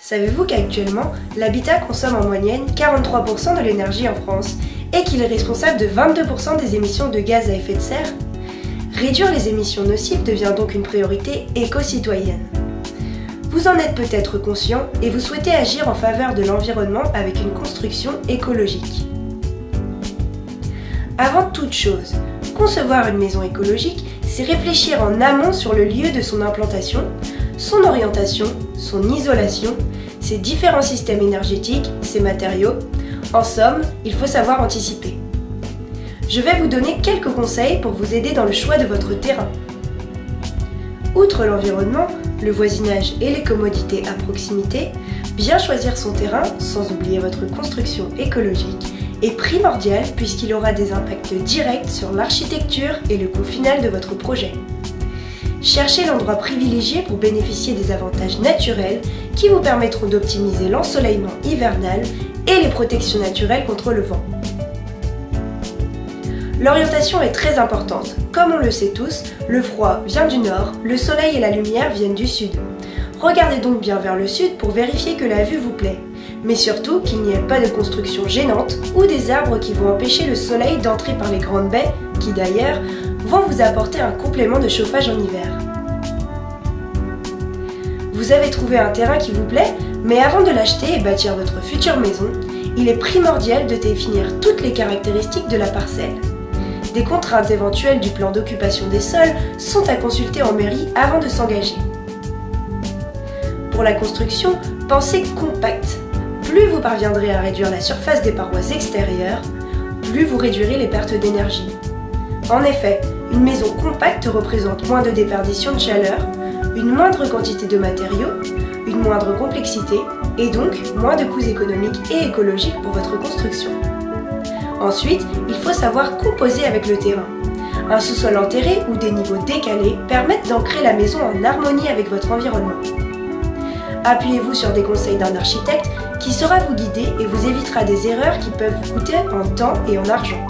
Savez-vous qu'actuellement, l'habitat consomme en moyenne 43% de l'énergie en France et qu'il est responsable de 22% des émissions de gaz à effet de serre? Réduire les émissions nocives devient donc une priorité éco-citoyenne. Vous en êtes peut-être conscient et vous souhaitez agir en faveur de l'environnement avec une construction écologique. Avant toute chose, concevoir une maison écologique, c'est réfléchir en amont sur le lieu de son implantation, son orientation, son isolation, ses différents systèmes énergétiques, ses matériaux. En somme, il faut savoir anticiper. Je vais vous donner quelques conseils pour vous aider dans le choix de votre terrain. Outre l'environnement, le voisinage et les commodités à proximité, bien choisir son terrain, sans oublier votre construction écologique, est primordial puisqu'il aura des impacts directs sur l'architecture et le coût final de votre projet. Cherchez l'endroit privilégié pour bénéficier des avantages naturels qui vous permettront d'optimiser l'ensoleillement hivernal et les protections naturelles contre le vent. L'orientation est très importante. Comme on le sait tous, le froid vient du nord, le soleil et la lumière viennent du sud. Regardez donc bien vers le sud pour vérifier que la vue vous plaît, mais surtout qu'il n'y ait pas de construction gênante ou des arbres qui vont empêcher le soleil d'entrer par les grandes baies, qui d'ailleurs vont vous apporter un complément de chauffage en hiver. Vous avez trouvé un terrain qui vous plaît, mais avant de l'acheter et bâtir votre future maison, il est primordial de définir toutes les caractéristiques de la parcelle. Des contraintes éventuelles du plan d'occupation des sols sont à consulter en mairie avant de s'engager. Pour la construction, pensez compact. Plus vous parviendrez à réduire la surface des parois extérieures, plus vous réduirez les pertes d'énergie. En effet, une maison compacte représente moins de déperdition de chaleur, une moindre quantité de matériaux, une moindre complexité et donc moins de coûts économiques et écologiques pour votre construction. Ensuite, il faut savoir composer avec le terrain. Un sous-sol enterré ou des niveaux décalés permettent d'ancrer la maison en harmonie avec votre environnement. Appuyez-vous sur des conseils d'un architecte qui saura vous guider et vous évitera des erreurs qui peuvent vous coûter en temps et en argent.